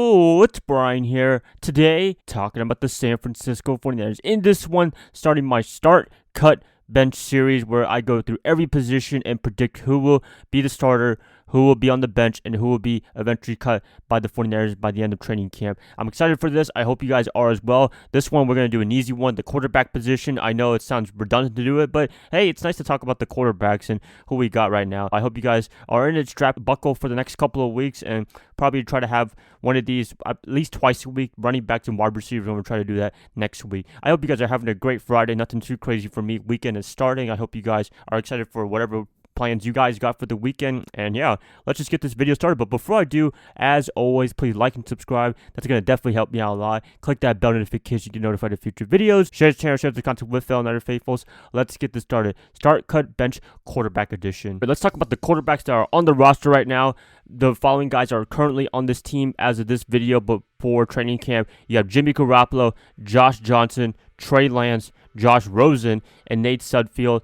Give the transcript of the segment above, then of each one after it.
Yo, it's Brian here. Today, talking about the San Francisco 49ers. In this one, starting my start, cut, bench series where I go through every position and predict who will be the starter, who will be on the bench, and who will be eventually cut by the 49ers by the end of training camp. I'm excited for this. I hope you guys are as well. This one, we're going to do an easy one, the quarterback position. I know it sounds redundant to do it, but hey, it's nice to talk about the quarterbacks and who we got right now. I hope you guys are in it, strap buckle for the next couple of weeks, and probably try to have one of these at least twice a week, running backs and wide receivers, and we'll try to do that next week. I hope you guys are having a great Friday. Nothing too crazy for me. Weekend is starting. I hope you guys are excited for whatever plans you guys got for the weekend. And yeah, let's just get this video started. But before I do, as always, please like and subscribe. That's going to definitely help me out a lot. Click that bell notification to get notified of future videos. Share the channel, share the content with fellow Niner faithfuls. Let's get this started. Start, cut, bench, quarterback edition. But let's talk about the quarterbacks that are on the roster right now. The following guys are currently on this team as of this video, but for training camp, you have Jimmy Garoppolo, Josh Johnson, Trey Lance, Josh Rosen, and Nate Sudfeld.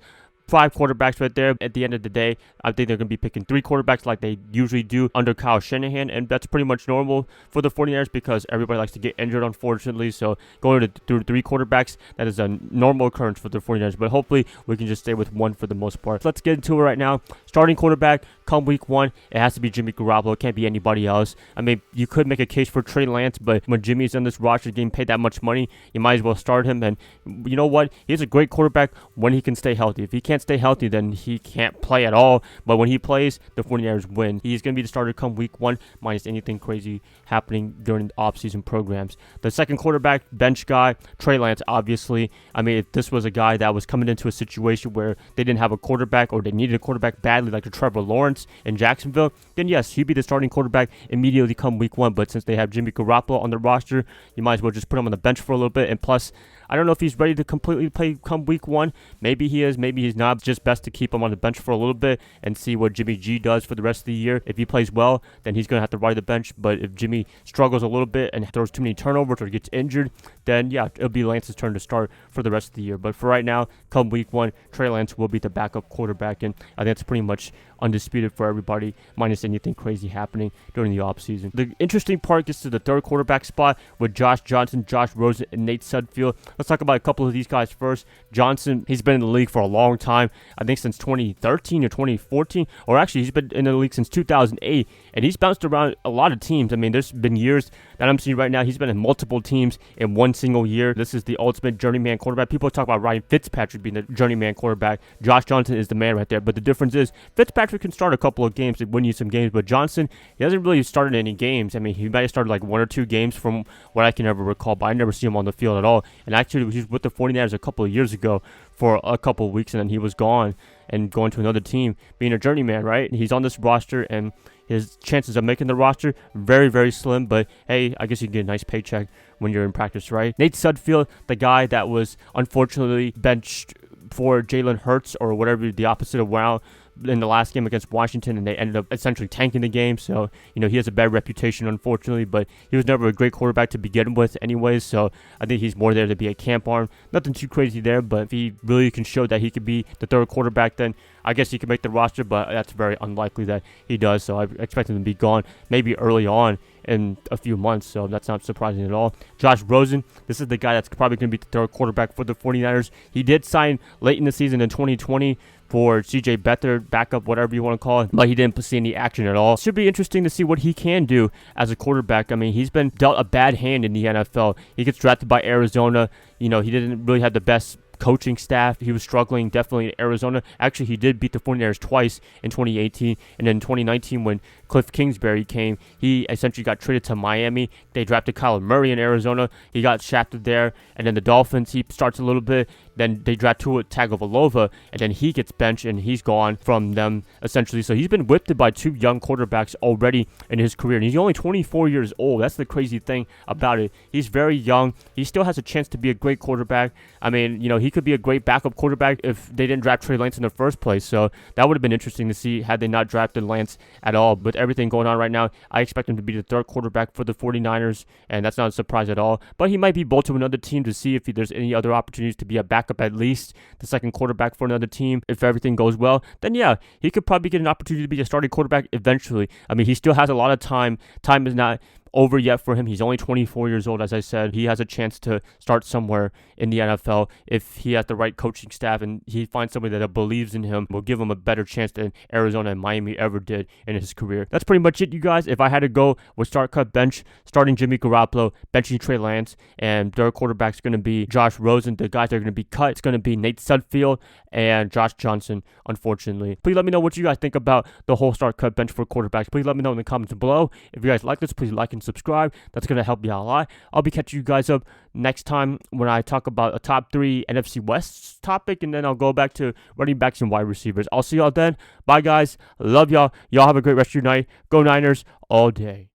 5 quarterbacks right there. At the end of the day, I think they're going to be picking 3 quarterbacks like they usually do under Kyle Shanahan, and that's pretty much normal for the 49ers because everybody likes to get injured, unfortunately. So going through 3 quarterbacks, that is a normal occurrence for the 49ers, but hopefully we can just stay with one for the most part. Let's get into it right now. Starting quarterback, come week 1, it has to be Jimmy Garoppolo. It can't be anybody else. I mean, you could make a case for Trey Lance, but when Jimmy's on this roster getting paid that much money, you might as well start him. And you know what? He's a great quarterback when he can stay healthy. If he can't stay healthy, then he can't play at all. But when he plays, the 49ers win. He's going to be the starter come week 1, minus anything crazy happening during the offseason programs. The second quarterback, bench guy, Trey Lance, obviously. I mean, if this was a guy that was coming into a situation where they didn't have a quarterback or they needed a quarterback badly, like a Trevor Lawrence in Jacksonville, then yes, he'd be the starting quarterback immediately come week 1. But since they have Jimmy Garoppolo on the roster, you might as well just put him on the bench for a little bit. And plus, I don't know if he's ready to completely play come week 1. Maybe he is, maybe he's not. It's just best to keep him on the bench for a little bit and see what Jimmy G does for the rest of the year. If he plays well, then he's going to have to ride the bench. But if Jimmy struggles a little bit and throws too many turnovers or gets injured, then yeah, it'll be Lance's turn to start for the rest of the year. But for right now, come week 1, Trey Lance will be the backup quarterback, and I think that's pretty much undisputed for everybody, minus anything crazy happening during the offseason. The interesting part gets to the third quarterback spot with Josh Johnson, Josh Rosen, and Nate Sudfeld. Let's talk about a couple of these guys first. Johnson, he's been in the league for a long time, I think since 2013 or 2014, or actually he's been in the league since 2008, and he's bounced around a lot of teams. I mean, there's been years that I'm seeing right now, he's been in multiple teams in one single year. This is the ultimate journeyman quarterback. People talk about Ryan Fitzpatrick being the journeyman quarterback. Josh Johnson is the man right there, but the difference is Fitzpatrick can start a couple of games and win you some games, but Johnson, he hasn't really started any games. I mean, he might have started like 1 or 2 games from what I can ever recall, but I never see him on the field at all. And actually, he was with the 49ers a couple of years ago for a couple of weeks, and then he was gone and going to another team, being a journeyman, right? He's on this roster, and his chances of making the roster, very, very slim, but hey, I guess you can get a nice paycheck when you're in practice, right? Nate Sudfeld, the guy that was unfortunately benched for Jalen Hurts or whatever, the opposite of wow, in the last game against Washington, and they ended up essentially tanking the game. So, you know, he has a bad reputation, unfortunately, but he was never a great quarterback to begin with anyways, so I think he's more there to be a camp arm. Nothing too crazy there, but if he really can show that he could be the third quarterback, then I guess he could make the roster, but that's very unlikely that he does, so I expect him to be gone maybe early on in a few months, so that's not surprising at all. Josh Rosen, this is the guy that's probably going to be the third quarterback for the 49ers. He did sign late in the season in 2020 for CJ Beathard, backup, whatever you want to call it, but he didn't see any action at all. Should be interesting to see what he can do as a quarterback. I mean, he's been dealt a bad hand in the NFL. He gets drafted by Arizona. You know, he didn't really have the best coaching staff. He was struggling definitely in Arizona. Actually, he did beat the 49ers twice in 2018, and then 2019 when Cliff Kingsbury came, he essentially got traded to Miami. They drafted Kyler Murray in Arizona. He got shafted there, and then the Dolphins, he starts a little bit. Then they draft Tua Tagovailoa, and then he gets benched, and he's gone from them, essentially. So he's been whipped by 2 young quarterbacks already in his career, and he's only 24 years old. That's the crazy thing about it. He's very young. He still has a chance to be a great quarterback. I mean, you know, he could be a great backup quarterback if they didn't draft Trey Lance in the first place. So that would have been interesting to see had they not drafted Lance at all. With everything going on right now, I expect him to be the third quarterback for the 49ers, and that's not a surprise at all. But he might be bold to another team to see if there's any other opportunities to be a backup, at least the second quarterback for another team. If everything goes well, then yeah, he could probably get an opportunity to be a starting quarterback eventually. I mean, he still has a lot of time. Time is not over yet for him. He's only 24 years old, as I said. He has a chance to start somewhere in the NFL if he has the right coaching staff and he finds somebody that believes in him, will give him a better chance than Arizona and Miami ever did in his career. That's pretty much it, you guys. If I had to go with start, cut, bench, starting Jimmy Garoppolo, benching Trey Lance, and their quarterback's going to be Josh Rosen. The guys that are going to be cut, it's going to be Nate Sudfeld and Josh Johnson, unfortunately. Please let me know what you guys think about the whole start, cut, bench for quarterbacks. Please let me know in the comments below. If you guys like this, please like and subscribe. That's going to help me out a lot. I'll be catching you guys up next time when I talk about a top 3 NFC West topic, and then I'll go back to running backs and wide receivers. I'll see y'all then. Bye, guys. Love y'all. Y'all have a great rest of your night. Go Niners all day.